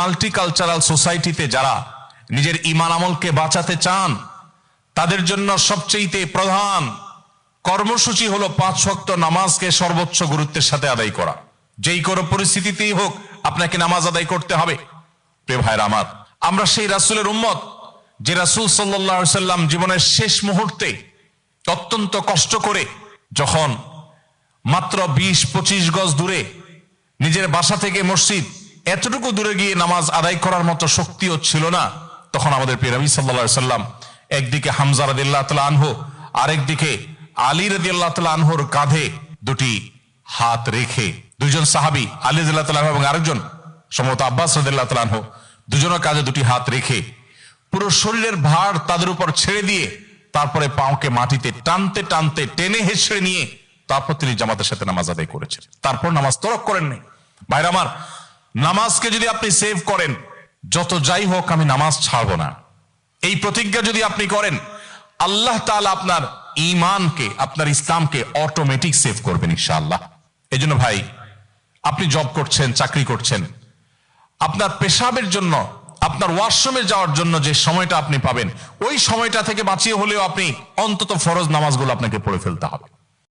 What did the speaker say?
Multicultural সোসাইটিতে যারা নিজের ঈমান আমলকে বাঁচাতে চান তাদের জন্য সবচেয়ে প্রধান কর্মসূচি হলো 5 ওয়াক্ত নামাজকে সর্বোচ্চ গুরুত্বের সাথে আদায় করা। যেই কোনো পরিস্থিতিতেই হোক আপনাকে নামাজ আদায় করতে হবে। প্রিয় ভাইরা আমার, আমরা সেই রাসূলের উম্মত যে রাসূল সাল্লাল্লাহু আলাইহি সাল্লাম জীবনের শেষ মুহূর্তে অত্যন্ত কষ্ট করে যখন মাত্র 20-25 গজ দূরে নিজের বাসা থেকে মসজিদ এতটুকু দূরে গিয়ে নামাজ আদায় করার মতো শক্তিও ছিল না, তখন আমাদের প্রিয় নবী সাল্লাল্লাহু আলাইহি সাল্লাম একদিকে হামজা রাদিয়াল্লাহু তাআলা আনহু, আরেকদিকে আলী রাদিয়াল্লাহু তাআলা আনহুর কাঁধে দুটি হাত রেখে, দুইজন সাহাবী আলী রাদিয়াল্লাহু তাআলা এবং আরেকজন সম্ভবত আব্বাস রাদিয়াল্লাহু তাআলা আনহু, দুজনের কাঁধে দুটি হাত রেখে পুরো শরীরের ভার তাদের উপর ছেড়ে দিয়ে তারপরে পাওকে মাটিতে টানতে টানতে টেনে হেঁচড়ে নিয়ে তারপর তিনি জামাতের সাথে নামাজ আদায় করেছেন। তারপর নামাজ তরক করেন নাই। ভাইরা আমার, নামাজকে যদি আপনি সেভ করেন, যত যাই হোক আমি নামাজ ছাড়বো না, এই প্রতিজ্ঞা যদি আপনি করেন, আল্লাহ তাআলা আপনার ঈমানকে, আপনার ইসলামকে অটোমেটিক সেভ করবেন ইনশাআল্লাহ। এই জন্য ভাই, আপনি জব করছেন, চাকরি করছেন, আপনার পেশাবের জন্য, আপনার ওয়াশরুমে যাওয়ার জন্য যে সময়টা আপনি পাবেন, ওই সময়টা থেকে বাঁচিয়ে হলেও আপনি অন্তত ফরজ নামাজগুলো আপনাকে পড়ে ফেলতে হবে।